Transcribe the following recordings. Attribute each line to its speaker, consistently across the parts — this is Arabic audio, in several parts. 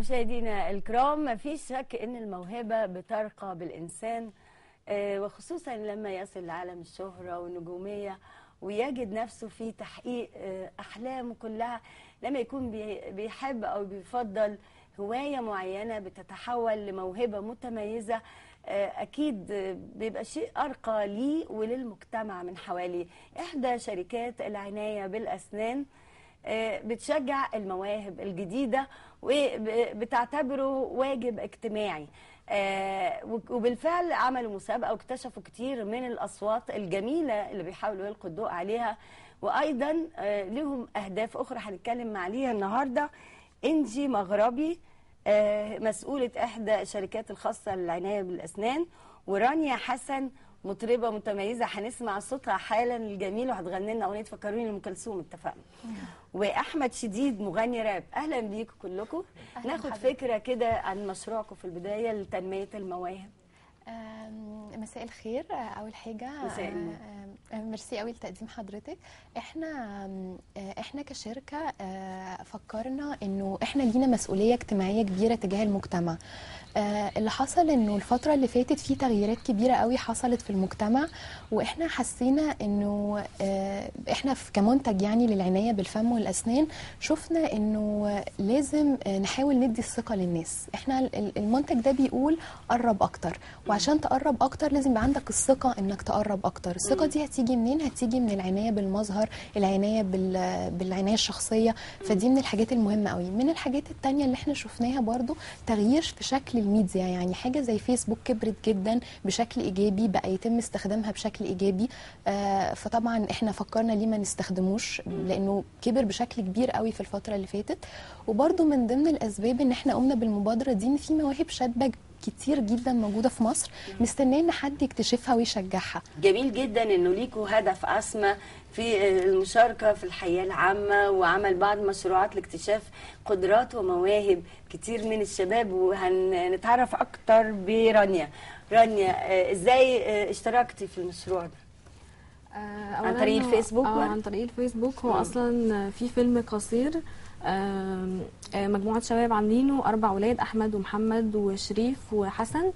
Speaker 1: مشاهدينا الكرام، ما فيش شك ان الموهبة بترقى بالإنسان، وخصوصا لما يصل لعالم الشهرة والنجومية ويجد نفسه في تحقيق أحلامه كلها. لما يكون بيحب أو بيفضل هواية معينة بتتحول لموهبة متميزة، أكيد بيبقى شيء أرقى ليه وللمجتمع من حواليه. إحدى شركات العناية بالأسنان بتشجع المواهب الجديدة وبتعتبره واجب اجتماعي، وبالفعل عملوا مسابقة واكتشفوا كتير من الأصوات الجميلة اللي بيحاولوا يلقوا الضوء عليها، وأيضا لهم أهداف أخرى هنتكلم عليها النهاردة. إنجي مغربي مسؤولة إحدى الشركات الخاصة للعناية بالأسنان، ورانيا حسن مطربة متميزة هنسمع صوتها حالا الجميل وهتغني لنا أغنية فكروني لأم كلثوم، اتفقنا. وأحمد شديد مغني راب. أهلا بيكم كلكم. ناخد فكرة كده عن مشروعكم في البداية لتنمية المواهب.
Speaker 2: مساء الخير. اول حاجه ميرسي قوي لتقديم حضرتك. احنا كشركه فكرنا انه احنا لينا مسؤوليه اجتماعيه كبيره تجاه المجتمع. اللي حصل انه الفتره اللي فاتت في تغييرات كبيره قوي حصلت في المجتمع، واحنا حسينا انه احنا كمنتج يعني للعنايه بالفم والاسنان شفنا انه لازم نحاول ندي الثقه للناس. احنا المنتج ده بيقول قرب اكتر، وعشان تقرب اكتر لازم يبقى عندك الثقه انك تقرب اكتر. الثقه دي هتيجي منين؟ هتيجي من العنايه بالمظهر، العنايه بالعنايه الشخصيه. فدي من الحاجات المهمه قوي. من الحاجات التانية اللي احنا شفناها برضو تغيير في شكل الميديا، يعني حاجه زي فيسبوك كبرت جدا بشكل ايجابي، بقى يتم استخدامها بشكل ايجابي. فطبعا احنا فكرنا ليه ما نستخدموش، لانه كبر بشكل كبير قوي في الفتره اللي فاتت. وبرضو من ضمن الاسباب ان احنا قمنا بالمبادره دي ان في مواهب شابه كتير جدا موجوده في مصر مستنيه ان حد يكتشفها ويشجعها.
Speaker 1: جميل جدا انه ليكوا هدف اسمى في المشاركه في الحياه العامه وعمل بعض مشروعات لاكتشاف قدرات ومواهب كتير من الشباب، وهنتعرف اكتر برانيا. رانيا، ازاي اشتركتي في المشروع ده؟ عن طريق الفيسبوك؟
Speaker 3: عن طريق الفيسبوك. هو اصلا في فيلم قصير مجموعه شباب عاملينه، 4 ولاد، احمد ومحمد وشريف وحسن.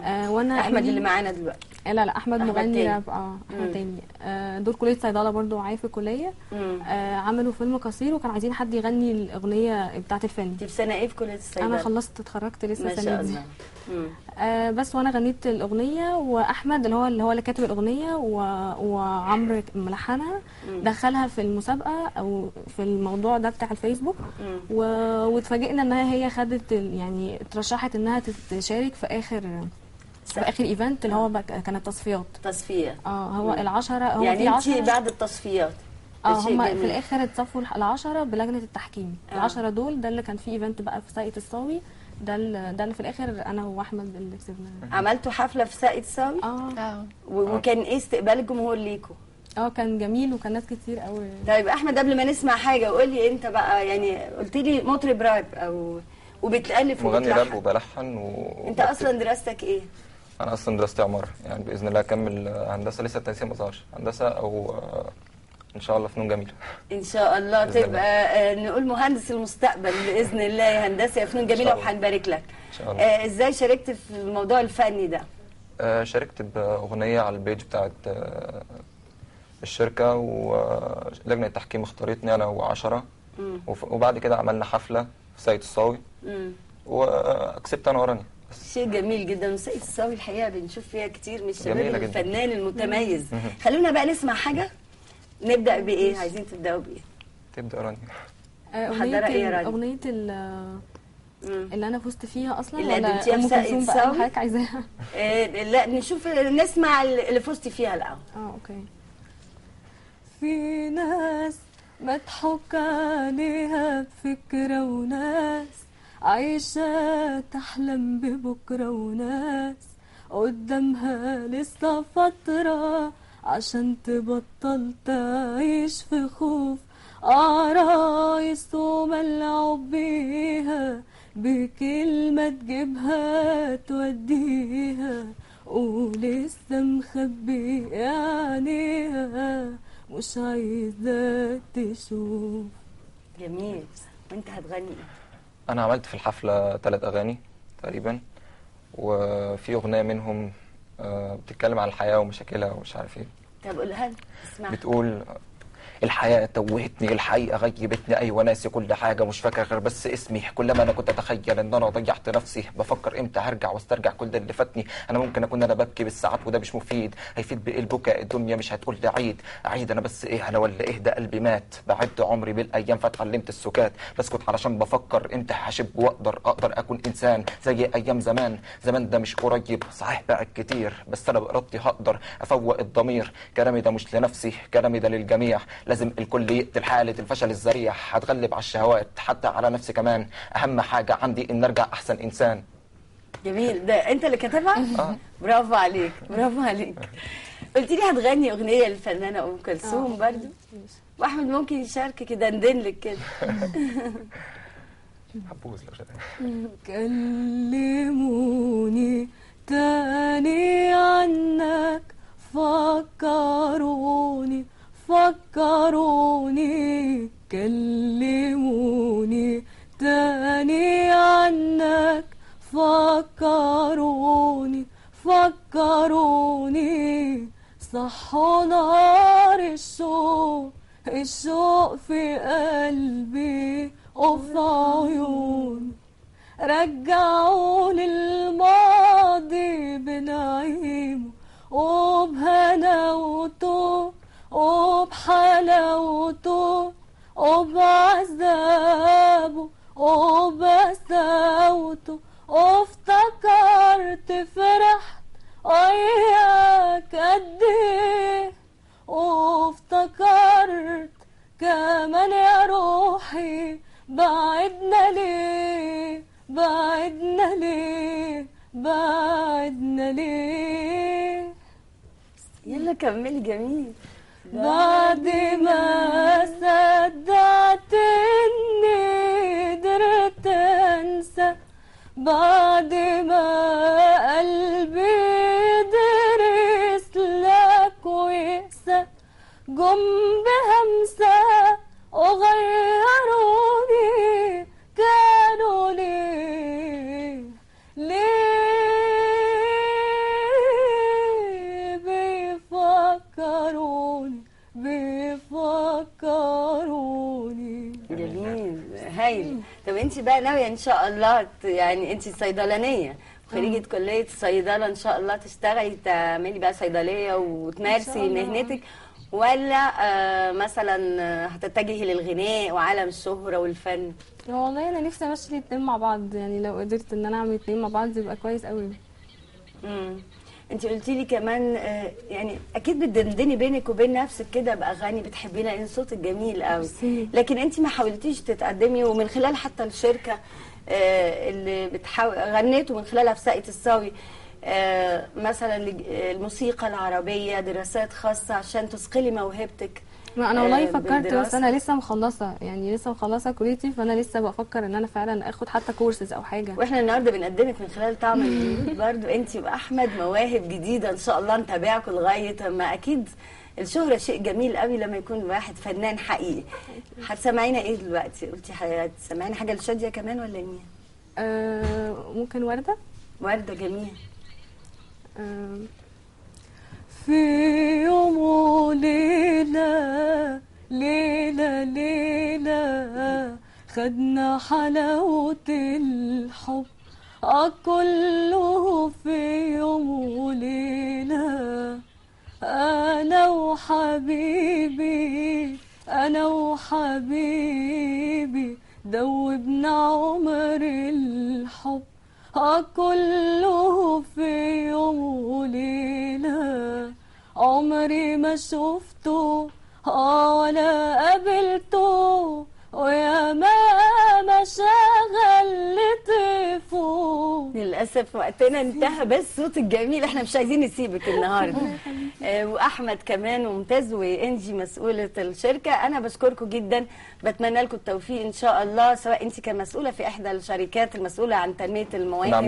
Speaker 3: وانا
Speaker 1: احمد اللي معانا دلوقتي؟
Speaker 3: لا احمد مغني راب. احمد تاني. دول كليه صيدله برضو معايا في الكليه. عملوا فيلم قصير وكانوا عايزين حد يغني الاغنيه بتاعه الفيلم.
Speaker 1: انت في سنه ايه في كليه الصيدله؟
Speaker 3: انا خلصت اتخرجت لسه
Speaker 1: ما شاء الله.
Speaker 3: بس وانا غنيت الاغنيه، واحمد اللي هو اللي كاتب الاغنيه، وعمرو ملحنها، دخلها في المسابقه او في الموضوع ده بتاع الفيسبوك. واتفاجئنا انها هي خدت يعني اترشحت انها تشارك في اخر ايفنت اللي هو كانت تصفيات. هو العشرة، هو
Speaker 1: يعني انت بعد التصفيات
Speaker 3: هم في الاخر اتصفوا العشرة بلجنه التحكيم. العشرة دول ده اللي كان في ايفنت بقى في ساقية الصاوي، ده اللي في الاخر انا واحمد اللي كسبنا.
Speaker 1: عملتوا حفله في ساقية الصاوي؟ وكان ايه استقبال الجمهور ليكم؟
Speaker 3: كان جميل وكان ناس كتير قوي.
Speaker 1: طيب احمد، قبل ما نسمع حاجه قول لي انت بقى، يعني قلت لي مطرب راب وبتالف
Speaker 4: مغني راب وبلحن
Speaker 1: انت اصلا دراستك ايه؟
Speaker 4: انا اصلا دراستي عماره، يعني باذن الله اكمل هندسه، لسه التنسيق ما ظهرش، هندسه او ان شاء الله فنون جميله.
Speaker 1: ان شاء الله تبقى نقول مهندس المستقبل باذن الله، يا هندسه يا فنون جميله، وهنبارك لك ان شاء الله. ازاي شاركت في الموضوع الفني ده؟
Speaker 4: شاركت باغنيه على البيج بتاعت الشركه، ولجنه التحكيم اختارتني انا و10، وبعد كده عملنا حفله في ساقية الصاوي وكسبت انا ورانيا.
Speaker 1: شيء جميل جدا. وساقية الصاوي الحقيقه بنشوف فيها كتير من الشباب الفنان المتميز. خلونا بقى نسمع حاجه. نبدا بايه؟ عايزين تبداوا بايه؟
Speaker 4: تبدا رانيا.
Speaker 3: اغنيه اللي انا فزت فيها اصلا،
Speaker 1: اللي قدمتيها في ساقية الصاوي
Speaker 3: حضرتك عايزاها؟
Speaker 1: لا نشوف، نسمع اللي فزتي فيها الاول.
Speaker 3: اوكي. في ناس مضحوك عليها بفكرة، وناس عايشة تحلم ببكرة، وناس قدامها لسه فترة عشان تبطل تعيش في خوف. عرايس وملعوب بيها، بكلمة تجيبها توديها، ولسه مخبي عينيها مش عايزة تشوف.
Speaker 1: جميل. وانت هتغني ايه؟
Speaker 4: انا عملت في الحفله 3 اغاني تقريبا، وفي اغنيه منهم بتتكلم عن الحياه ومشاكلها ومش عارف ايه.
Speaker 1: طب قولها لي اسمع.
Speaker 4: بتقول: الحياة توهتني، الحقيقة غيبتني، أيوة ناسي كل حاجة، مش فاكر غير بس اسمي. كلما أنا كنت أتخيل إن أنا ضيعت نفسي، بفكر إمتى هرجع واسترجع كل ده اللي فاتني. أنا ممكن أكون أنا ببكي بالساعات وده مش مفيد، هيفيد بإيه البكاء؟ الدنيا مش هتقول لي أعيد أنا بس إيه أنا ولا إيه؟ ده قلبي مات، بعدت عمري بالأيام فاتعلمت السكات، بسكت علشان بفكر إمتى هشب وأقدر أكون إنسان زي أيام زمان. زمان ده مش قريب صحيح، بقى كتير، بس أنا بإرادتي هقدر أفوق الضمير. كلامي ده مش لنفسي، كلامي ده للجميع. لازم الكل يقتل حالة الفشل الذريع، هتغلب على الشهوات حتى على نفسي كمان. أهم حاجة عندي إن أرجع أحسن إنسان.
Speaker 1: جميل. ده أنت اللي كاتبها؟ برافو عليك، برافو عليك. قلت لي هتغني أغنية للفنانة أم كلثوم برضه، وأحمد ممكن يشاركك يدندن لك كده.
Speaker 4: حبوز لو شايف.
Speaker 3: كلموني تاني عنك، فكروني كلموني تاني عنك، فكروني صحوا نار الشوق في قلبي وفي عيوني، رجعوا للماضي بنعيمه وبهناوته وبحلاوته وبعذابه وبساوته، وافتكرت فرحت وياك قد ايه، وافتكرت كمان يا روحي بعدنا ليه
Speaker 1: يلا كملي. جميل.
Speaker 3: بعد ما صدقت اني قدرت انسى، بعد ما قلبي درس لك ويقسى، جم بهمسة وغيروني، كانوا ليه بيفكروني.
Speaker 1: جميل، هايل. طب انت بقى ناويه ان شاء الله يعني انت صيدلانيه، خريجه كليه صيدله، ان شاء الله تشتغلي تعملي بقى صيدليه وتمارسي مهنتك، ولا مثلا هتتجهي للغناء وعالم الشهره والفن؟
Speaker 3: والله انا نفسي امشي الاتنين مع بعض، يعني لو قدرت ان انا اعمل الاتنين مع بعض يبقى كويس قوي.
Speaker 1: انت قلتي لي كمان يعني اكيد بتدندني بينك وبين نفسك كده باغاني بتحبيها لان صوتك جميل قوي، لكن انت ما حاولتيش تتقدمي ومن خلال حتى الشركه اللي غنيتوا من خلالها في ساقية الصاوي مثلا الموسيقى العربيه، دراسات خاصه عشان تثقلي موهبتك؟
Speaker 3: ما انا والله فكرت، بس انا لسه مخلصه كليتي، فانا لسه بفكر ان انا فعلا اخد حتى كورسز او حاجه.
Speaker 1: واحنا النهارده بنقدمك من خلال طعم الجديد برضو انت واحمد مواهب جديده ان شاء الله نتابعكم لغايه ما اكيد الشهره شيء جميل قوي لما يكون واحد فنان حقيقي. هتسمعينا ايه دلوقتي؟ قلتي هتسمعينا حاجه لشاديه كمان ولا مين؟
Speaker 3: ممكن ورده.
Speaker 1: جميل.
Speaker 3: في يوم وليلة ليلة خدنا حلاوة الحب كله في يوم وليلة، أنا وحبيبي دوبنا عمر الحب كله في يوم وليلة، عمري ما شفته ولا قابلته، ويا ما شغل لطيفه.
Speaker 1: للاسف وقتنا انتهى، بس صوتك جميل، احنا مش عايزين نسيبك النهارده. واحمد كمان ممتاز، وانجي مسؤوله الشركه. انا بشكركم جدا، بتمنى لكم التوفيق ان شاء الله، سواء انت كمسؤوله في احدى الشركات المسؤوله عن تنميه المواهب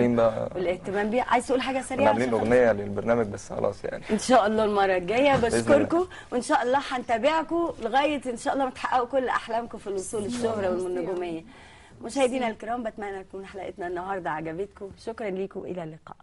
Speaker 1: والاهتمام بيها. عايز تقول حاجه سريعه؟
Speaker 4: عاملين اغنيه للبرنامج بس خلاص يعني
Speaker 1: ان شاء الله المره الجايه. بشكركم، وان شاء الله هنتابعكم لغايه ان شاء الله ما تحققوا كل احلامكم في الوصول للشهره والنجوميه. مشاهدينا الكرام، بتمنى تكون حلقتنا النهارده عجبتكم. شكرا لكم، الى اللقاء.